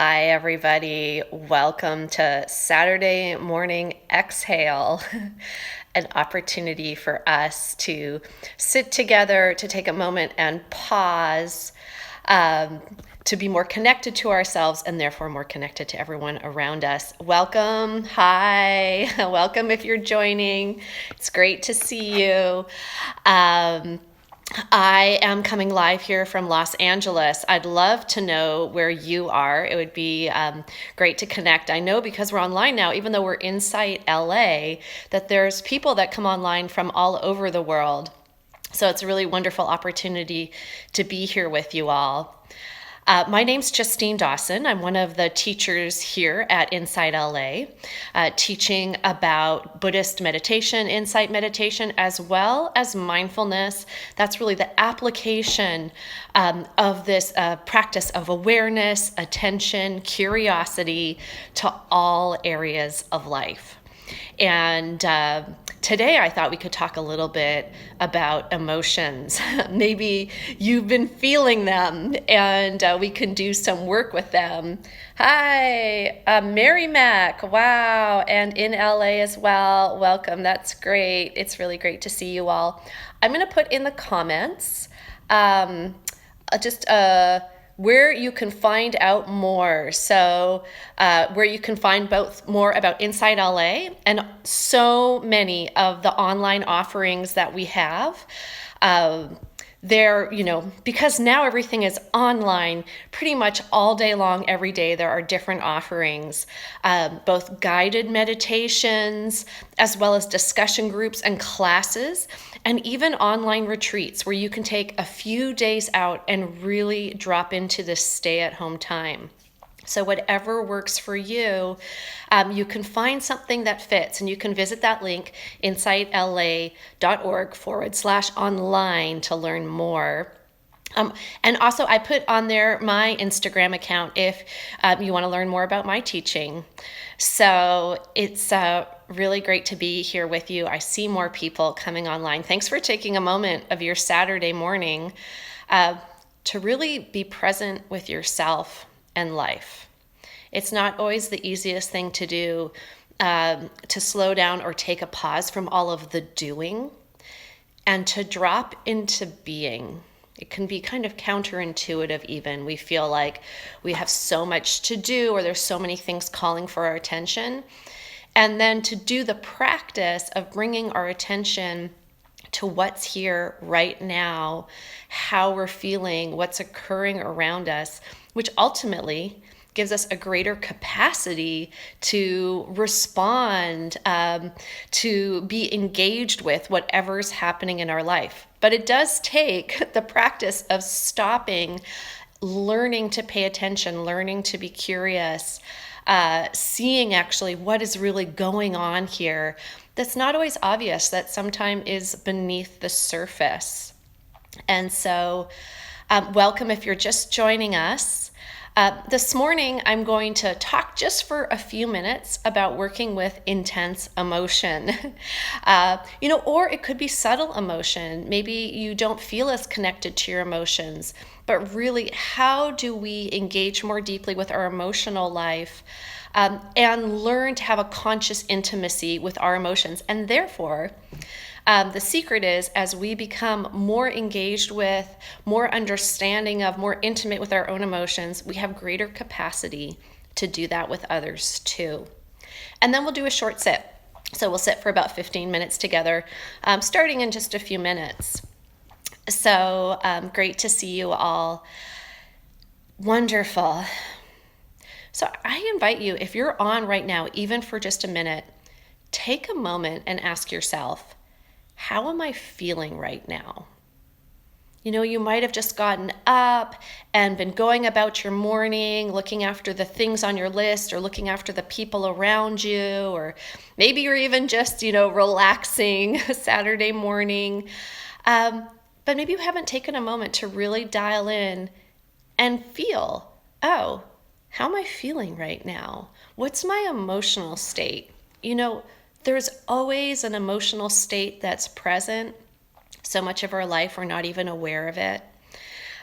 Hi, everybody. Welcome to Saturday Morning Exhale, an opportunity for us to sit together, to take a moment and pause, um, to be more connected to ourselves and therefore more connected to everyone around us. Welcome. Hi. Welcome if you're joining. It's great to see you. Um, I am coming live here from Los Angeles. I'd love to know where you are. It would be great to connect. I know because we're online now, even though we're inside LA, that there's people that come online from all over the world. So it's a really wonderful opportunity to be here with you all. My name's Justine Dawson. I'm one of the teachers here at Insight LA, teaching about Buddhist meditation, insight meditation, as well as mindfulness. That's really the application of this practice of awareness, attention, curiosity to all areas of life. And today I thought we could talk a little bit about emotions. Maybe you've been feeling them and we can do some work with them. Hi, Mary Mac. Wow. And in LA as well. Welcome. That's great. It's really great to see you all. I'm going to put in the comments just where you can find out more. So where you can find both more about Inside LA and so many of the online offerings that we have. Because now everything is online pretty much all day long, every day, there are different offerings, both guided meditations, as well as discussion groups and classes, and even online retreats where you can take a few days out and really drop into this stay-at-home time. So whatever works for you, you can find something that fits, and you can visit that link, insightla.org/online to learn more. And also I put on there my Instagram account if you want to learn more about my teaching. So it's really great to be here with you. I see more people coming online. Thanks for taking a moment of your Saturday morning to really be present with yourself and life. It's not always the easiest thing to do, to slow down or take a pause from all of the doing and to drop into being. It can be kind of counterintuitive even. We feel like we have so much to do or there's so many things calling for our attention. And then to do the practice of bringing our attention to what's here right now, how we're feeling, what's occurring around us, which ultimately gives us a greater capacity to respond, to be engaged with whatever's happening in our life. But it does take the practice of stopping, learning to pay attention, learning to be curious, seeing actually what is really going on here that's not always obvious, that sometimes is beneath the surface. And so welcome if you're just joining us. This morning, I'm going to talk just for a few minutes about working with intense emotion. Or it could be subtle emotion. Maybe you don't feel as connected to your emotions, but really, how do we engage more deeply with our emotional life and learn to have a conscious intimacy with our emotions? And therefore, the secret is, as we become more engaged with, more understanding of, more intimate with our own emotions, we have greater capacity to do that with others too. And then we'll do a short sit. So we'll sit for about 15 minutes together, starting in just a few minutes. So great to see you all. Wonderful. So I invite you, if you're on right now, even for just a minute, take a moment and ask yourself, how am I feeling right now? You might have just gotten up and been going about your morning, looking after the things on your list or looking after the people around you, or maybe you're even just, relaxing Saturday morning. But maybe you haven't taken a moment to really dial in and feel, oh, how am I feeling right now? What's my emotional state? There's always an emotional state that's present. So much of our life, we're not even aware of it.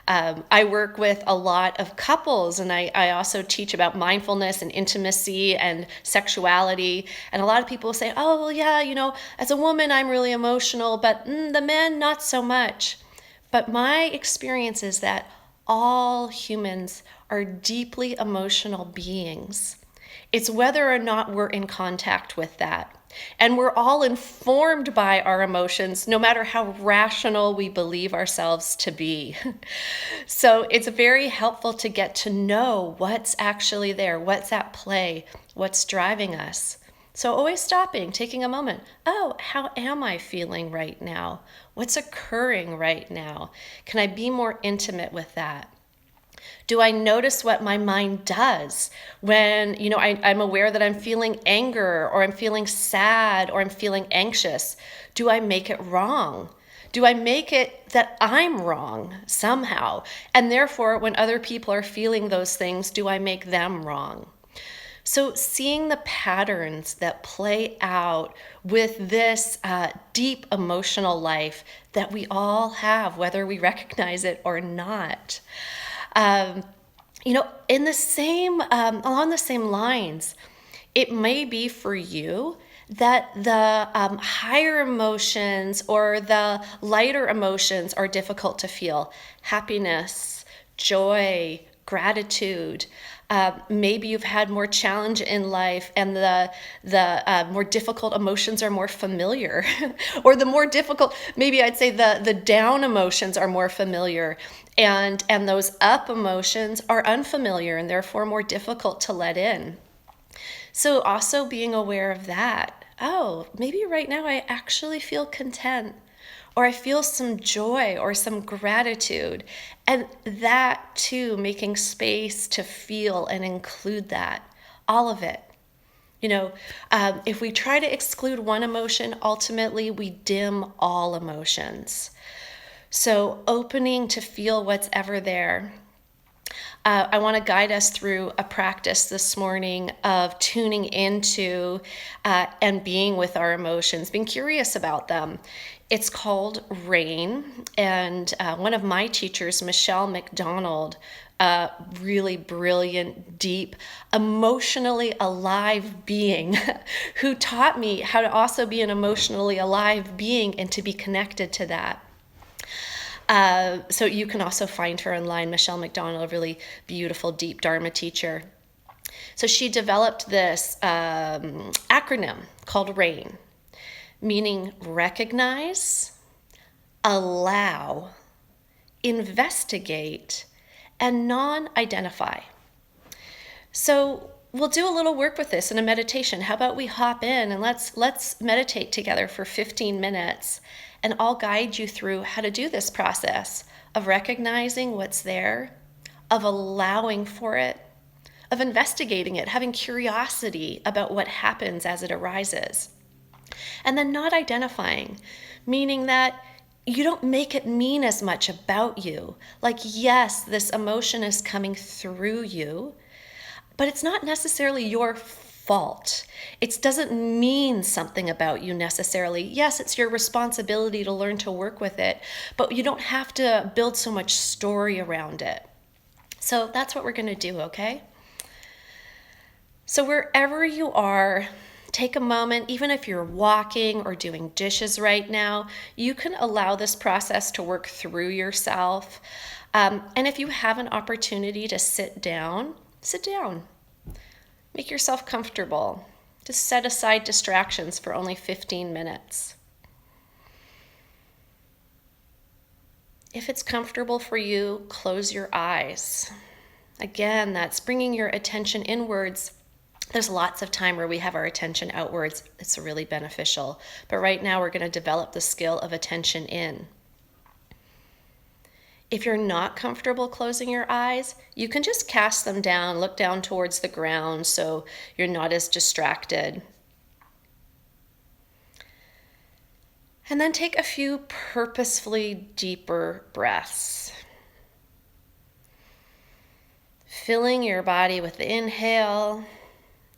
I work with a lot of couples, and I also teach about mindfulness and intimacy and sexuality. And a lot of people say, oh, well, yeah, as a woman, I'm really emotional, but the men, not so much. But my experience is that all humans are deeply emotional beings. It's whether or not we're in contact with that. And we're all informed by our emotions, no matter how rational we believe ourselves to be. So it's very helpful to get to know what's actually there, what's at play, what's driving us. So always stopping, taking a moment. Oh, how am I feeling right now? What's occurring right now? Can I be more intimate with that? Do I notice what my mind does when, I'm aware that I'm feeling anger, or I'm feeling sad, or I'm feeling anxious? Do I make it wrong? Do I make it that I'm wrong somehow? And therefore, when other people are feeling those things, do I make them wrong? So seeing the patterns that play out with this deep emotional life that we all have, whether we recognize it or not. In the same, along the same lines, it may be for you that the higher emotions or the lighter emotions are difficult to feel. Happiness, joy, gratitude. Maybe you've had more challenge in life, and the more difficult emotions are more familiar, or the more difficult, maybe I'd say the down emotions are more familiar, and those up emotions are unfamiliar and therefore more difficult to let in. So also being aware of that. Oh, maybe right now I actually feel content, or I feel some joy or some gratitude. And that too, making space to feel and include that, all of it. If we try to exclude one emotion, ultimately we dim all emotions. So opening to feel what's ever there. I want to guide us through a practice this morning of tuning into and being with our emotions, being curious about them. It's called RAIN, and one of my teachers, Michelle McDonald, a really brilliant, deep, emotionally alive being who taught me how to also be an emotionally alive being and to be connected to that. So you can also find her online, Michelle McDonald, a really beautiful, deep Dharma teacher. So she developed this acronym called RAIN, meaning recognize, allow, investigate, and non-identify. So we'll do a little work with this in a meditation. How about we hop in and let's meditate together for 15 minutes, and I'll guide you through how to do this process of recognizing what's there, of allowing for it, of investigating it, having curiosity about what happens as it arises. And then not identifying, meaning that you don't make it mean as much about you. Like, yes, this emotion is coming through you, but it's not necessarily your fault. It doesn't mean something about you necessarily. Yes, it's your responsibility to learn to work with it, but you don't have to build so much story around it. So that's what we're going to do, okay? So wherever you are, take a moment, even if you're walking or doing dishes right now, you can allow this process to work through yourself. And if you have an opportunity to sit down, sit down. Make yourself comfortable. Just set aside distractions for only 15 minutes. If it's comfortable for you, close your eyes. Again, that's bringing your attention inwards. There's lots of time where we have our attention outwards. It's really beneficial. But right now we're going to develop the skill of attention in. If you're not comfortable closing your eyes, you can just cast them down, look down towards the ground so you're not as distracted. And then take a few purposefully deeper breaths. Filling your body with the inhale,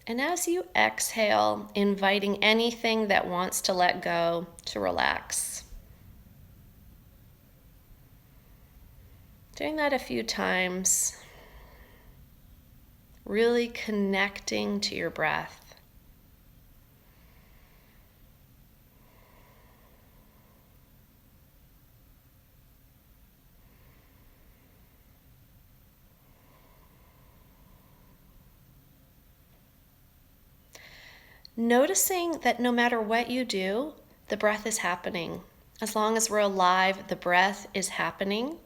and as you exhale, inviting anything that wants to let go to relax. Doing that a few times, really connecting to your breath. Noticing that no matter what you do, the breath is happening. As long as we're alive, the breath is happening.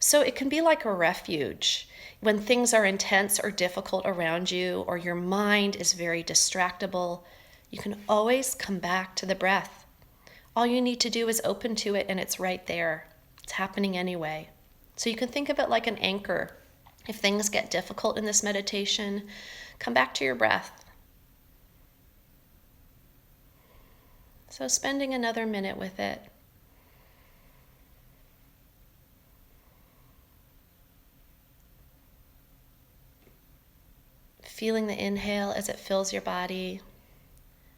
So it can be like a refuge. When things are intense or difficult around you, or your mind is very distractible, you can always come back to the breath. All you need to do is open to it, and it's right there. It's happening anyway. So you can think of it like an anchor. If things get difficult in this meditation, come back to your breath. So spending another minute with it. Feeling the inhale as it fills your body.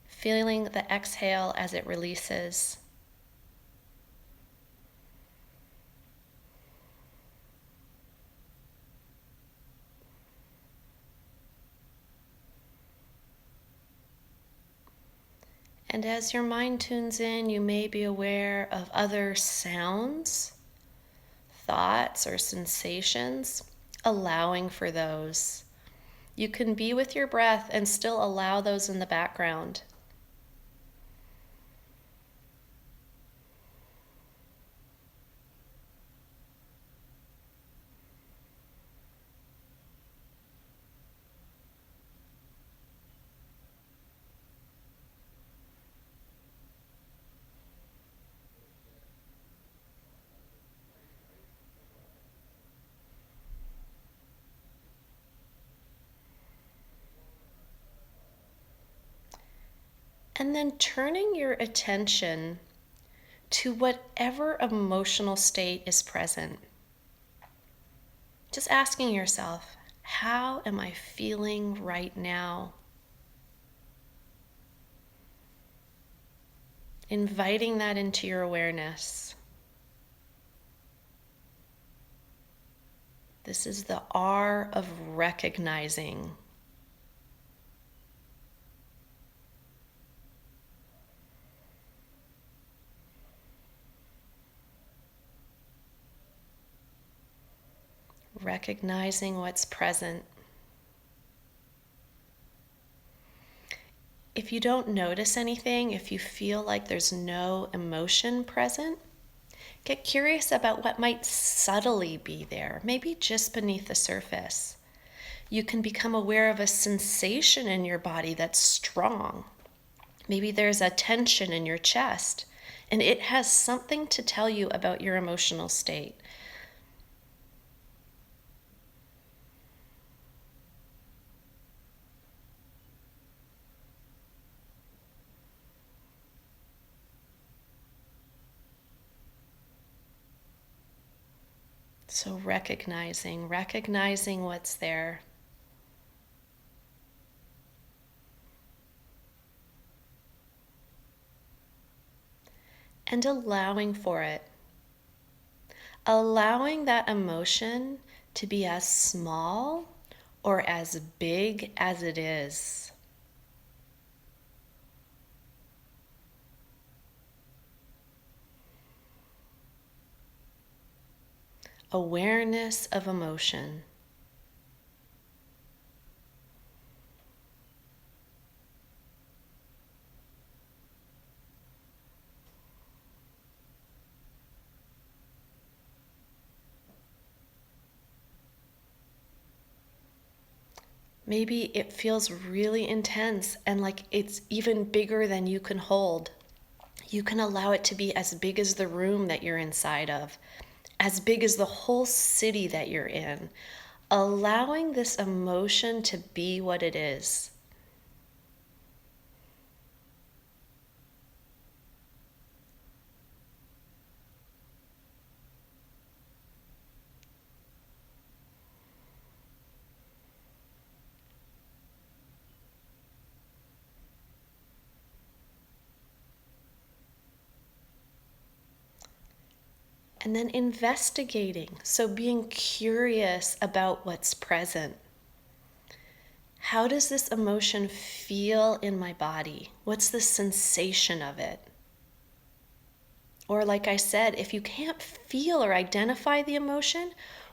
Feeling the exhale as it releases. And as your mind tunes in, you may be aware of other sounds, thoughts, or sensations, allowing for those. You can be with your breath and still allow those in the background. And then turning your attention to whatever emotional state is present. Just asking yourself, how am I feeling right now? Inviting that into your awareness. This is the R of recognizing. Recognizing what's present. If you don't notice anything, if you feel like there's no emotion present, get curious about what might subtly be there, maybe just beneath the surface. You can become aware of a sensation in your body that's strong. Maybe there's a tension in your chest, and it has something to tell you about your emotional state. So recognizing what's there. And allowing for it. Allowing that emotion to be as small or as big as it is. Awareness of emotion. Maybe it feels really intense and like it's even bigger than you can hold. You can allow it to be as big as the room that you're inside of, as big as the whole city that you're in. Allowing this emotion to be what it is. And then investigating, so being curious about what's present. How does this emotion feel in my body? What's the sensation of it? Or, like I said, if you can't feel or identify the emotion,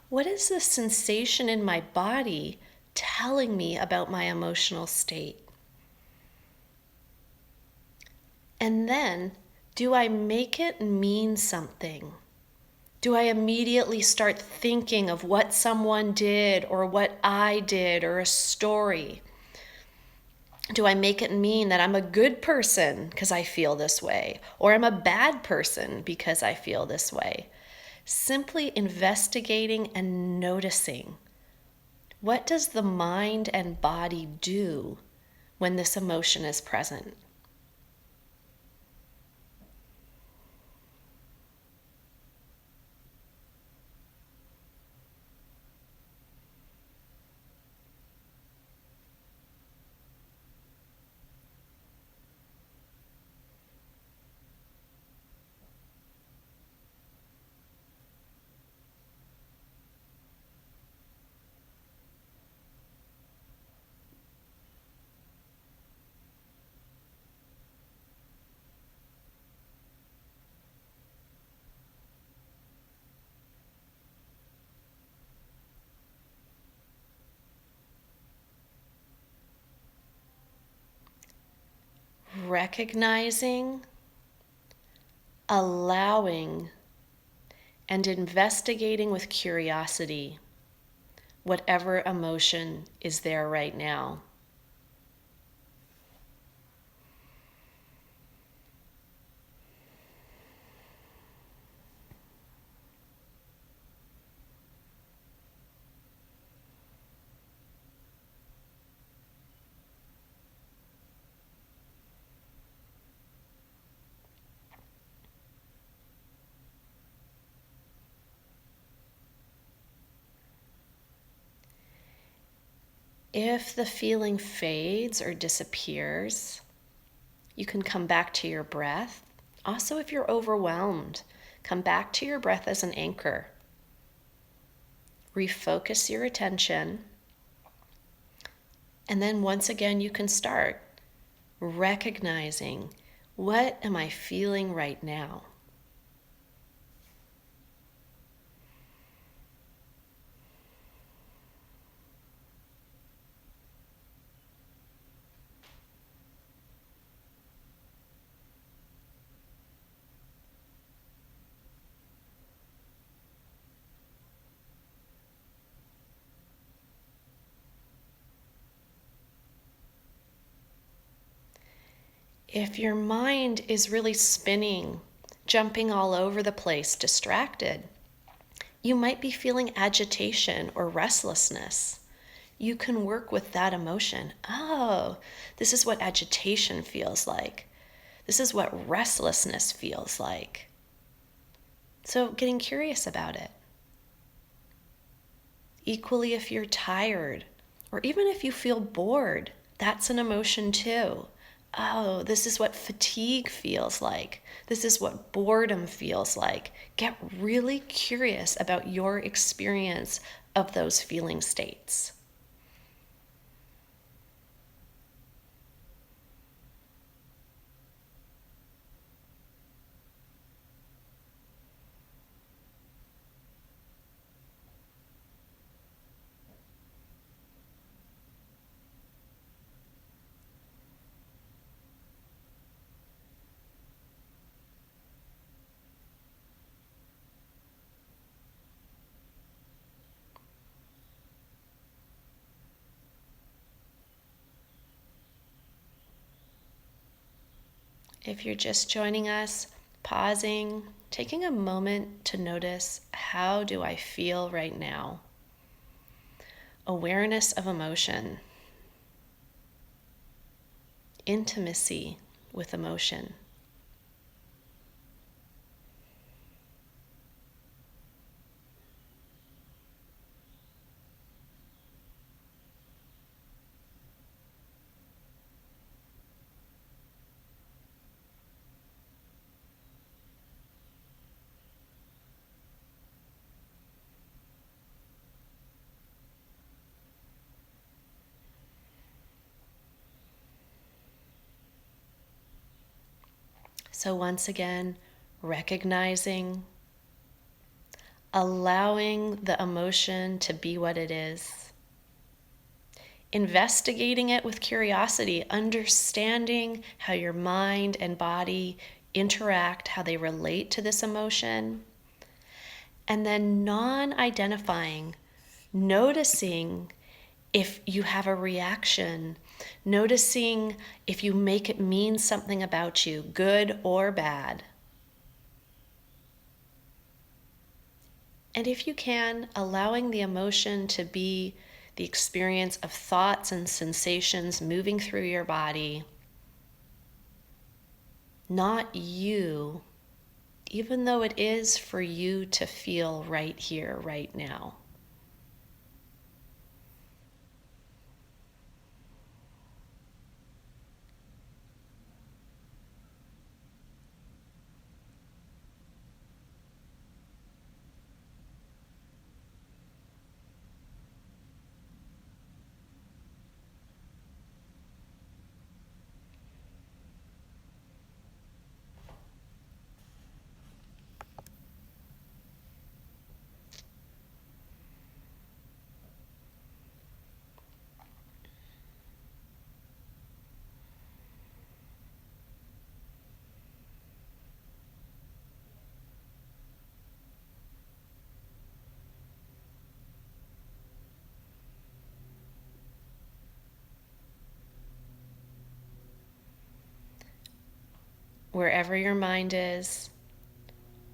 what is the sensation in my body telling me about my emotional state? And then, do I make it mean something? Do I immediately start thinking of what someone did or what I did or a story? Do I make it mean that I'm a good person because I feel this way, or I'm a bad person because I feel this way? Simply investigating and noticing. What does the mind and body do when this emotion is present? Recognizing, allowing, and investigating with curiosity whatever emotion is there right now. If the feeling fades or disappears, you can come back to your breath. Also, if you're overwhelmed, come back to your breath as an anchor. Refocus your attention. And then once again, you can start recognizing, what am I feeling right now? If your mind is really spinning, jumping all over the place, distracted, you might be feeling agitation or restlessness. You can work with that emotion. Oh, this is what agitation feels like. This is what restlessness feels like. So, getting curious about it. Equally, if you're tired, or even if you feel bored, that's an emotion too. Oh, this is what fatigue feels like. This is what boredom feels like. Get really curious about your experience of those feeling states. If you're just joining us, pausing, taking a moment to notice, how do I feel right now? Awareness of emotion, intimacy with emotion. So once again, recognizing, allowing the emotion to be what it is, investigating it with curiosity, understanding how your mind and body interact, how they relate to this emotion, and then non-identifying, noticing if you have a reaction, noticing if you make it mean something about you, good or bad. And if you can, allowing the emotion to be the experience of thoughts and sensations moving through your body, not you, even though it is for you to feel right here, right now. Wherever your mind is,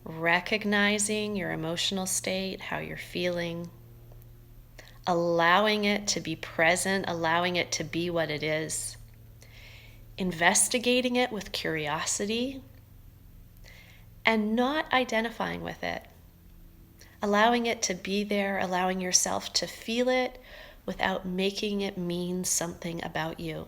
recognizing your emotional state, how you're feeling, allowing it to be present, allowing it to be what it is, investigating it with curiosity, and not identifying with it, allowing it to be there, allowing yourself to feel it without making it mean something about you.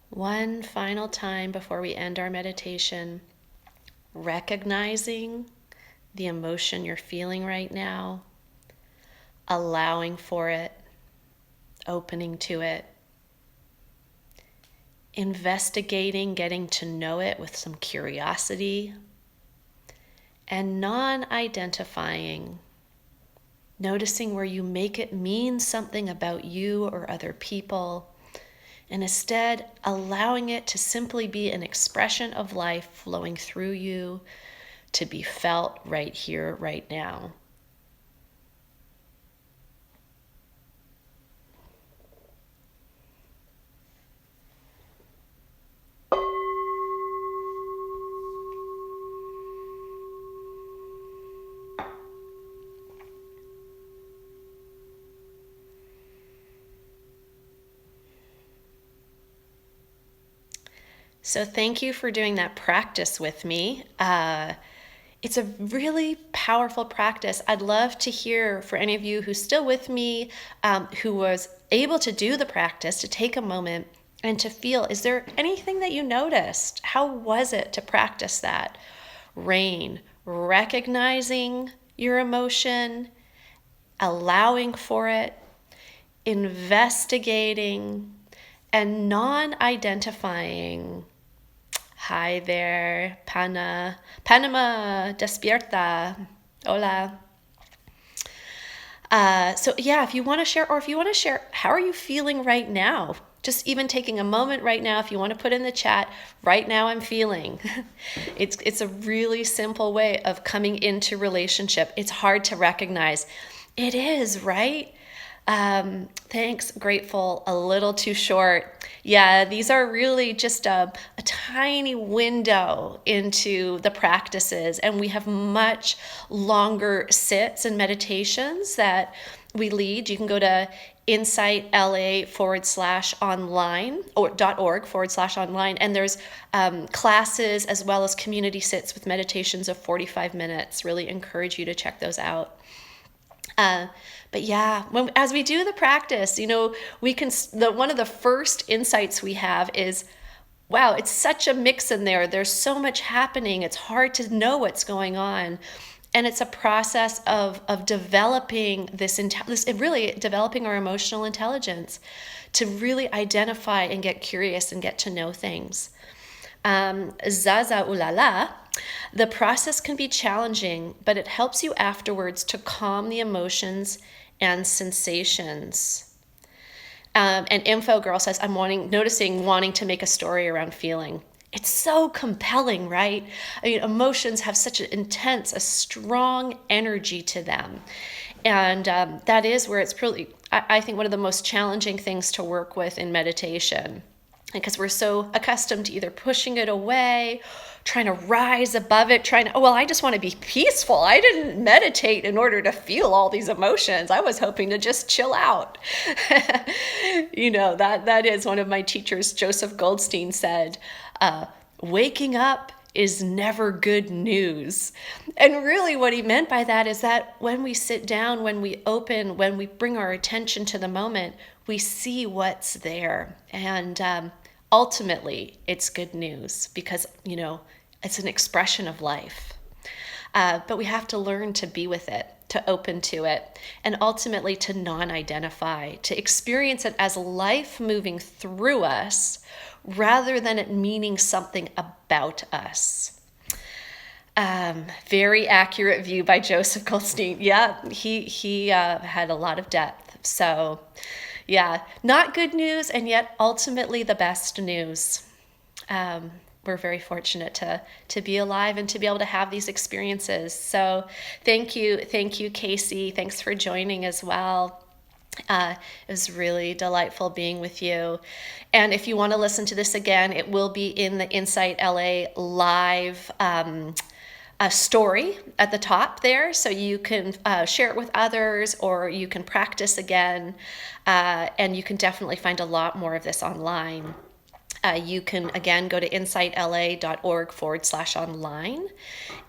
One final time before we end our meditation, recognizing the emotion you're feeling right now, allowing for it, opening to it, investigating, getting to know it with some curiosity, and non-identifying, noticing where you make it mean something about you or other people, and instead allowing it to simply be an expression of life flowing through you to be felt right here, right now. So thank you for doing that practice with me. It's a really powerful practice. I'd love to hear for any of you who's still with me, who was able to do the practice, to take a moment and to feel, is there anything that you noticed? How was it to practice that? Rain, recognizing your emotion, allowing for it, investigating, and non-identifying. Hi there, Panama, despierta. Hola. So yeah, if you want to share, or if you want to share, how are you feeling right now? Just even taking a moment right now, if you want to put in the chat, right now I'm feeling. It's a really simple way of coming into relationship. It's hard to recognize. It is, right? Thanks, grateful, a little too short. Yeah, these are really just a tiny window into the practices, and we have much longer sits and meditations that we lead. You can go to insightla/online or .org/online, and there's classes as well as community sits with meditations of 45 minutes. Really encourage you to check those out. But yeah, as we do the practice, we can. One of the first insights we have is, wow, it's such a mix in there. There's so much happening. It's hard to know what's going on, and it's a process of developing this really developing our emotional intelligence to really identify and get curious and get to know things. Zaza Ulala, the process can be challenging, but it helps you afterwards to calm the emotions and sensations. And Info Girl says, I'm noticing wanting to make a story around feeling. It's so compelling, right? I mean, emotions have such an intense, a strong energy to them. And that is where it's really, I think, one of the most challenging things to work with in meditation, because we're so accustomed to either pushing it away, trying to rise above it, I just want to be peaceful. I didn't meditate in order to feel all these emotions. I was hoping to just chill out. That is one of my teachers, Joseph Goldstein, said, waking up is never good news. And really what he meant by that is that when we sit down, when we open, when we bring our attention to the moment, we see what's there. And ultimately, it's good news because, it's an expression of life. But we have to learn to be with it, to open to it, and ultimately to non-identify, to experience it as life moving through us rather than it meaning something about us. Very accurate view by Joseph Goldstein. Yeah, he had a lot of depth. So yeah, not good news, and yet ultimately the best news. We're very fortunate to be alive and to be able to have these experiences. So thank you, Casey. Thanks for joining as well. It was really delightful being with you. And if you want to listen to this again, it will be in the Insight LA live a story at the top there, so you can share it with others, or you can practice again, and you can definitely find a lot more of this online. You can, again, go to insightla.org/online,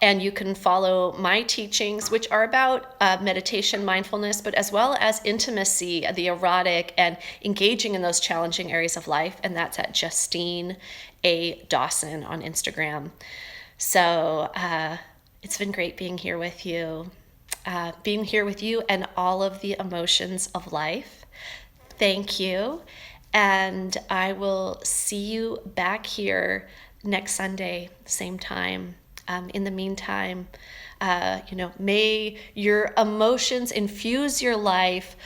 and you can follow my teachings, which are about meditation, mindfulness, but as well as intimacy, the erotic, and engaging in those challenging areas of life, and that's at Justine A. Dawson on Instagram. So it's been great being here with you, and all of the emotions of life. Thank you. And I will see you back here next Sunday, same time. In the meantime, may your emotions infuse your life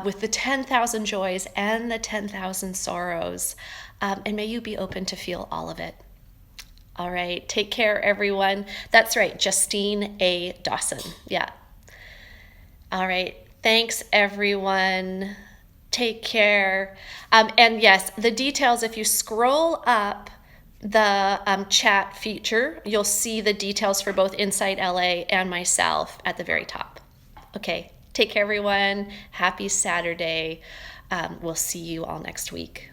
with the 10,000 joys and the 10,000 sorrows. And may you be open to feel all of it. All right. Take care, everyone. That's right. Justine A. Dawson. Yeah. All right. Thanks, everyone. Take care. And yes, the details, if you scroll up the chat feature, you'll see the details for both Insight LA and myself at the very top. Okay. Take care, everyone. Happy Saturday. We'll see you all next week.